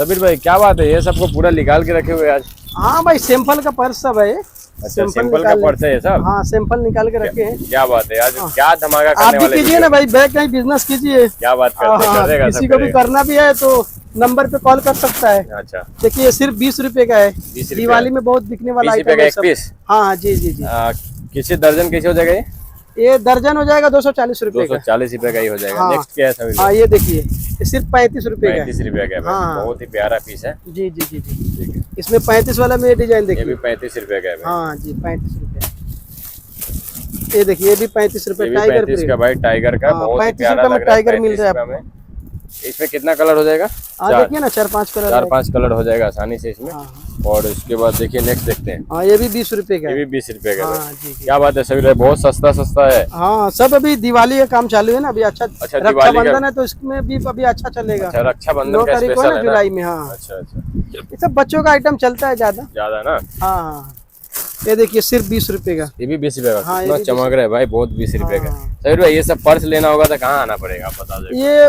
सबीर भाई क्या बात है, ये सबको पूरा निकाल के रखे हुए आज? हाँ भाई, सैंपल का पर्स सब है। अच्छा, सैंपल का पर्स है ये सब? हाँ, सैंपल निकाल के रखे हैं। क्या बात है, आज क्या धमाका आप करने भी वाले कीजिए ना भाई, बैग का ही बिजनेस कीजिए। क्या बात करते हैं, कर देगा किसी सब को भी करेगा। करना भी है तो नंबर पे कॉल कर सकता है। अच्छा, देखिए ये सिर्फ 20 रुपए का है। 20 रुपए दिवाली में बहुत बिकने वाला 20 रुपए आइटम का है एक सब। पीस? हाँ जी जी जी। किसी दर्जन कैसे हो जाएगा ये दर्जन हो जाएगा 240 रुपए का। 240 रुपए का ही हो जाएगा। हाँ। नेक्स्ट क्या है सबीर हाँ भाई? ये देखिए, ये सिर्फ 35 रुपए का है। 35 रुपए का है भाई। हाँ। बहुत ही प्यारा पीस है। जी जी जी जी। ठीक है, इसमें 35 वाला में ये डिजाइन ये भी देखिए। 35 रुपए का है भाई। हाँ जी, 35 रुपए। ये देखिए, ये भी 35 रुपए ये भी टाइगर 35 का प्रिंट। भाई, टाइगर का। हाँ, बहुत ही 35 प्यारा रुपए में लग रहा है। टाइगर मिल रहा है 35 रुपए में। इसमें कितना कलर हो जाएगा? हाँ देखिए ना, 4-5 कलर है। 4-5 कलर हो जाएगा आसानी से इसमें। हाँ और उसके बाद देखिए नेक्स्ट देखते हैं। हाँ, ये भी 20 रुपए का ये है। भी 20 रुपए का है। हाँ जी जी। क्या बात है सबीर भाई, बहुत सस्ता सस्ता है। हाँ, सब अभी दिवाली का काम चालू है ना अभी। अच्छा, अच्छा, दिवाली का- रक्षाबंधन है तो इसमें भी अभी अच्छा चलेगा। अच्छा, रक्षाबंधन 9 का तारीख को है स्पेशल ना है ना? जुलाई में। हाँ, अच्छा अच्छा, ये सब बच्चों का आइटम चलता है ज्यादा। ज्यादा ना? हाँ हाँ, ये देखिए सिर्फ 20 रुपए का। ये भी 20 रुपए का। हाँ, ये कितना भी चमक रहा है भाई, बहुत 20 रुपए का। हाँ। सबीर भाई, ये सब पर्स लेना होगा तो कहाँ आना पड़ेगा, आप बता दो। ये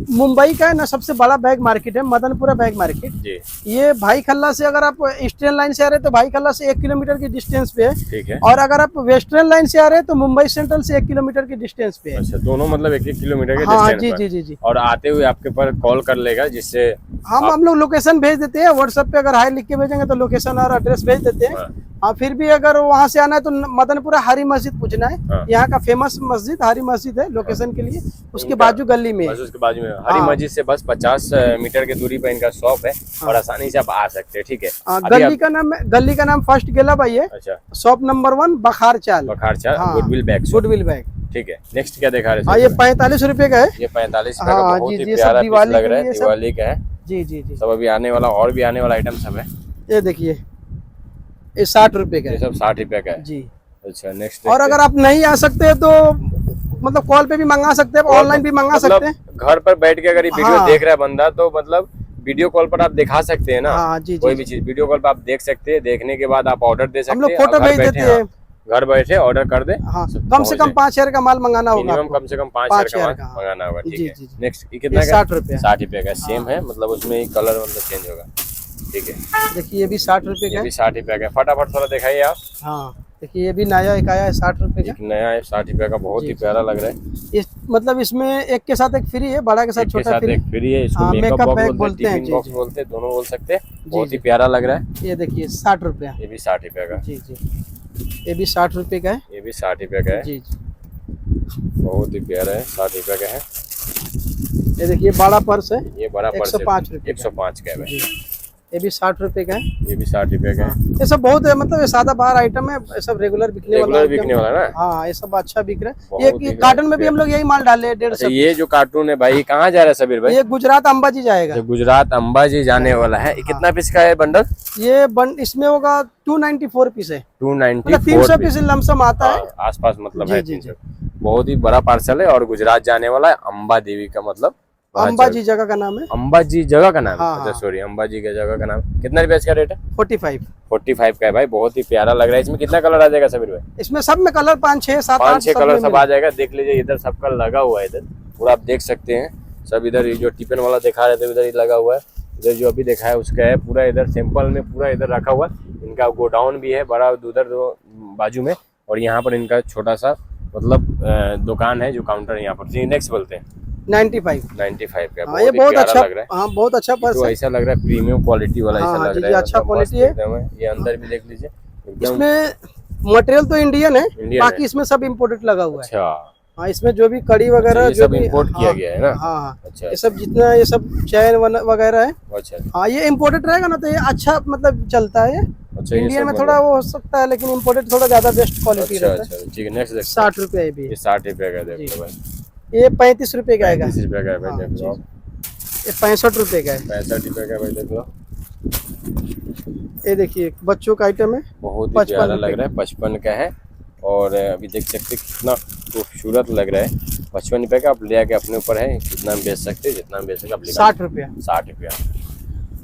मुंबई का है ना, सबसे बड़ा बैग मार्केट है, मदनपुरा बैग मार्केट। जी ये भाई खल्ला से अगर आप ईस्टर्न लाइन से आ रहे हैं तो भाई खल्ला से 1 किलोमीटर की डिस्टेंस पे है। ठीक है। और अगर आप वेस्टर्न लाइन से आ रहे हैं तो मुंबई सेंट्रल से 1 किलोमीटर की डिस्टेंस पे है। अच्छा, दोनों मतलब 1-1 किलोमीटर के हाँ डिस्टेंस जी पर। जी जी जी। और आते हुए आपके पर कॉल कर लेगा, जिससे हम लोग लोकेशन भेज देते हैं व्हाट्सएप पे। अगर हाई लिख के भेजेंगे तो लोकेशन और एड्रेस भेज देते हैं। हाँ। हाँ, फिर भी अगर वहाँ से आना है तो मदनपुरा हरी मस्जिद पूछना है। हाँ। यहाँ का फेमस मस्जिद हरी मस्जिद है लोकेशन के लिए। उसके बाजू गली में है। बस उसके बाजू में हरी हाँ। मस्जिद से बस 50 मीटर की दूरी पर इनका शॉप है। और आसानी से आप आ सकते हैं। ठीक है। अभी गली का नाम फर्स्ट गेला भाई है। अच्छा, शॉप नंबर 1 बखार चाल। बखारचा हाँ। Goodwill bag shop. Goodwill bag. ठीक है, नेक्स्ट क्या दिखा रहे हाँ, हैं? ये 45 रुपए का है। ये 45 रुपए का हाँ बहुत जी ही जी, सब प्यारा पीस दिवाली लग के रहा है। लिए सब। दिवाली का है जी जी जी। सब। अभी आने वाला और भी आने वाला आइटम सब है। ये देखिए, ये 60 रुपए का ये है सब 60 रुपए का है। जी। अच्छा, नेक्स्ट। और अगर आप नहीं आ सकते तो मतलब कॉल पे भी मंगा सकते हैं, ऑनलाइन भी मंगा सकते हैं। घर पर बैठ के अगर ये वीडियो हाँ। देख रहा है बंदा तो मतलब वीडियो कॉल पर आप दिखा सकते हैं ना। हाँ जी कोई जी। भी चीज वीडियो कॉल पर आप देख सकते हैं। देखने के बाद आप ऑर्डर दे सकते हैं। हम लोग फोटो और घर भेज बैठे, देते हैं। घर बैठे ऑर्डर कर दे। हाँ, कम से कम 5000 का माल मंगाना होगा मिनिमम आपको। कम से कम 5000 का 5000 का, माल मंगाना होगा। ठीक जी, है। जी, जी। नेक्स्ट ये कितना ये का? 60 रुपए। 60 रुपए का सेम है, मतलब उसमें ही कलर मतलब चेंज होगा। ठीक है, देखिए, ये भी 60 रुपए ये का भी है। 60 रुपए का है। फटाफट थोड़ा दिखाइए आप। हाँ देखिए, ये भी नया एक आया है 60 रुपए का। एक नया है 60 रुपए का, बहुत ही प्यारा लग रहा है। मतलब इसमें एक के साथ एक फ्री है, बड़ा के साथ एक के छोटा साथ फ्री। एक फ्री है। इसको हाँ, मेकअप makeup बॉक्स bag बोलते हैं, टिफिन जी, बॉक्स जी। बोलते हैं, दोनों बोल सकते हैं। बहुत जी। ही प्यारा लग रहा है। ये देखिए 60 रुपया। ये भी 60 रुपए का। जी जी, ये भी 60 रुपए का है। ये भी 60 रुपए का है। जी जी। बहुत ही प्यारा है, 60 रुपए का है। ये देखिए, बड़ा पर्स है। ये बड़ा पर्स 105 रुपए का। 105 का है भाई। जी। ये भी 60 रुपए का है। ये भी 60 रुपए का है। ये सब बहुत है, मतलब ये सादा बाहर आइटम है, ये सब रेगुलर बिकने वाला रेगुलर आइटम बिकने है। वाला ना? हाँ, ये सब अच्छा बिक रहा बहुत है। ही ये कार्टन में भी हम लोग यही माल डाले हैं, 150। अच्छा, ये जो कार्टून है भाई कहाँ जा रहा है सबीर भाई? ये गुजरात अंबाजी जाएगा। जो गुजरात अंबाजी जाने वाला है। ये कितना पीस का है बंडल? ये इसमें होगा 294 पीस है। 294 मतलब 300 पीस लमसम आता है। आसपास मतलब जी, है जी, 300। बहुत ही बड़ा पार्सल है और गुजरात जाने वाला है। अंबा देवी का मतलब अंबाजी जगह का नाम है। अंबाजी जगह का नाम है। हाँ, अच्छा सॉरी, अंबाजी के जगह का नाम। कितना रुपए इसका रेट है? 45। 45 का है भाई। बहुत ही प्यारा लग रहा है। इसमें कितना कलर आ जाएगा सबीर भाई? इसमें सब में कलर 5 6 7 8 5-6 कलर सब आ जाएगा। देख लीजिए, इधर सबका लगा हुआ है। इधर पूरा आप देख सकते हैं सब। इधर ये जो टिफिन वाला दिखा रहे थे, इधर ही लगा हुआ है। इधर जो अभी देखा है उसका है पूरा। इधर सैंपल में पूरा इधर रखा हुआ है। इनका गोडाउन भी है बड़ा उधर बाजू में। और यहाँ पर इनका छोटा सा मतलब दुकान है, जो काउंटर है यहाँ पर। नेक्स्ट बोलते हैं 95 का। हाँ, ये बहुत बहुत ही अच्छा प्यारा लग रहा है। हाँ, बहुत अच्छा पर्स तो है। ऐसा लग रहा है प्रीमियम क्वालिटी वाला। हाँ, ऐसा लग जी, रहा है अच्छा मतलब क्वालिटी मस्त है। एकदम है। ये अंदर भी देख लीजिए एकदम। इसमें मटेरियल तो इंडियन है, इंडियन बाकी है। इसमें सब इम्पोर्टेड लगा हुआ है। अच्छा, हाँ, इसमें जो भी कड़ी वगैरह ये जो सब भी इम्पोर्ट किया गया है ना? हाँ हाँ, अच्छा ये सब जितना ये सब चैन वगैरह है। अच्छा हाँ, ये इम्पोर्टेड रहेगा ना तो ये अच्छा मतलब चलता है। अच्छा। ये इंडियन सब में थोड़ा वो हो सकता है, लेकिन इम्पोर्टेड थोड़ा ज्यादा बेस्ट क्वालिटी अच्छा रहता है। अच्छा, ठीक है। नेक्स्ट देखते हैं। 60 रुपये ये भी है। ये 60 रुपए का देख जी। लो भाई। ये 35 रुपए का आएगा। 35 रुपए का है भाई। हाँ, देख लो आप। ये 65 रुपए का है। 65 रुपए का भाई। देख लो, ये देखिए बच्चों का आइटम है। बहुत ही 55 प्यारा रुपए लग रहा है। 55 का है। और अभी देख सकते हैं कितना खूबसूरत लग रहा है। 55 रुपए का। आप ले आके अपने ऊपर है, कितना में बेच सकते हैं, जितना में बेच सकते आप। 60 रुपया। 60 रुपया।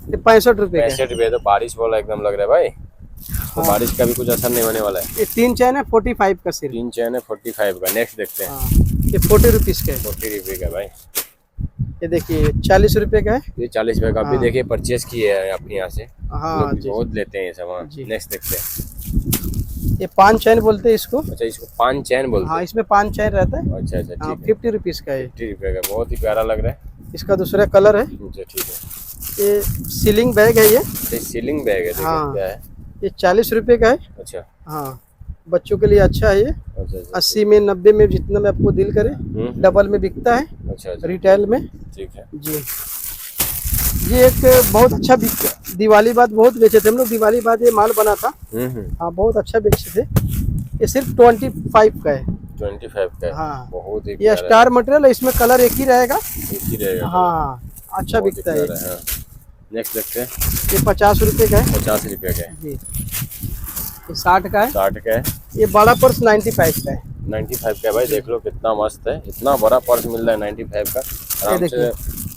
ये 65 रुपए का है। 65 रुपये तो बारिश वाला एकदम लग रहा है भाई। तो हाँ। बारिश का भी कुछ असर नहीं होने वाला है। ये 3 चैन है 45 का सिर्फ। 3 चैन है 45 का। नेक्स्ट देखते हैं। हाँ, ये 40 रुपीज का है। 40 रुपये का भाई। ये देखिए 40 रुपए का है। ये 40 रुपए का अभी हाँ। देखिए परचेस किए हैं अपने यहाँ से। हाँ लोग भी जी। बहुत लेते हैं ये सब। हाँ जी। नेक्स्ट देखते हैं। ये 5 चैन बोलते हैं इसको। अच्छा इसको पान चैन बोलते हाँ हैं। इसमें 5 चैन रहता है। अच्छा अच्छा हाँ ठीक है। 50 रुपीज़ का है। 50 रुपए का बहुत ही प्यारा लग रहा है। इसका दूसरा कलर है। अच्छा ठीक है। ये सीलिंग बैग है ये। ये सीलिंग बैग है देखिए हाँ। क्या है। ये 40 रुपए का है। अच्छा हाँ बच्चों के लिए अच्छा है ये। अच्छा अच्छा 80 में 90 में जितना में आपको दिल करे। डबल में बिकता है अच्छा अच्छा रिटेल में। ठीक है। जी ये एक बहुत अच्छा दिवाली बाद बहुत बेचे थे हम लोग। दिवाली बाद ये माल बना था। हाँ बहुत अच्छा बेचे थे। ये सिर्फ 25 का है। 25 का है। हाँ बहुत ही ये प्यारा स्टार मटेरियल है। इसमें कलर एक ही रहेगा। है। एक ही रहेगा। हाँ अच्छा बहुत ही बिकता है। प्यारा है। नेक्स्ट देखते हैं। ये 50 रुपए का है। 50 रुपए का है। जी ये 60 का है। 60 का है। ये बड़ा पर्स 95 का है। 95 का है भाई देख लो कितना मस्त है। इतना बड़ा पर्स मिल रहा है 95 का। आराम से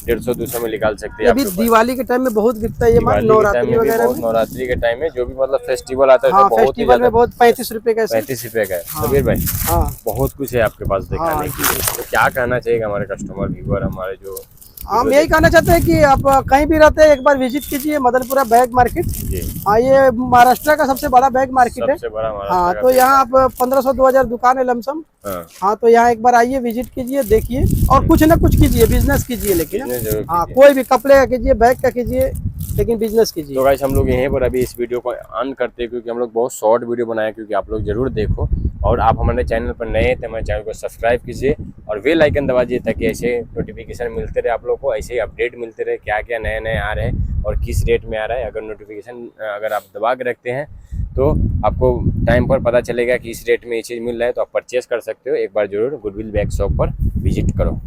150-200 में निकाल सकते ये हैं भी आप। दिवाली के टाइम में बहुत बिकता है ये माल। दिवाली के टाइम नवरात्रि में भी वगैरह बहुत, में। नवरात्रि के टाइम में जो भी मतलब फेस्टिवल आता है हाँ तो बहुत ही फेस्टिवल में ज्यादा। बहुत 35 रुपए का है सिर्फ। 35 रुपए का है। हाँ। कबीर भाई हाँ बहुत कुछ है आपके पास दिखाने हाँ। के लिए। तो क्या कहना चाहिए हमारे कस्टमर व्यूअर हमारे जो हम यही कहना चाहते हैं कि आप कहीं भी रहते हैं एक बार विजिट कीजिए मदनपुरा बैग मार्केट। जी हाँ ये महाराष्ट्र का सबसे बड़ा बैग मार्केट है। सबसे बड़ा हमारा हाँ तो यहाँ आप 1500-2000 दुकान है लमसम। हाँ हाँ तो यहाँ एक बार आइए विजिट कीजिए देखिए और कुछ ना कुछ कीजिए बिजनेस कीजिए लेकिन बिजनेस जरूर हाँ कीजिए। कोई भी कपड़े का कीजिए बैग का कीजिए लेकिन बिजनेस कीजिए। तो गाइस हम लोग यहीं पर अभी इस वीडियो को ऑन करते हैं क्योंकि हम लोग बहुत शॉर्ट वीडियो बनाए क्योंकि आप लोग जरूर देखो। और आप हमारे चैनल पर नए हैं तो हमारे चैनल को सब्सक्राइब कीजिए और बेल आइकन दबा दीजिए ताकि ऐसे नोटिफिकेशन मिलते रहे आप लोग को। ऐसे ही अपडेट मिलते रहे क्या क्या नए नए आ रहे हैं और किस रेट में आ रहा है। अगर नोटिफिकेशन अगर आप दबा के रखते हैं तो आपको टाइम पर पता चलेगा कि इस रेट में ये चीज़ मिल रहा है तो आप परचेस कर सकते हो। एक बार जरूर गुडविल बैग शॉप पर विजिट करो।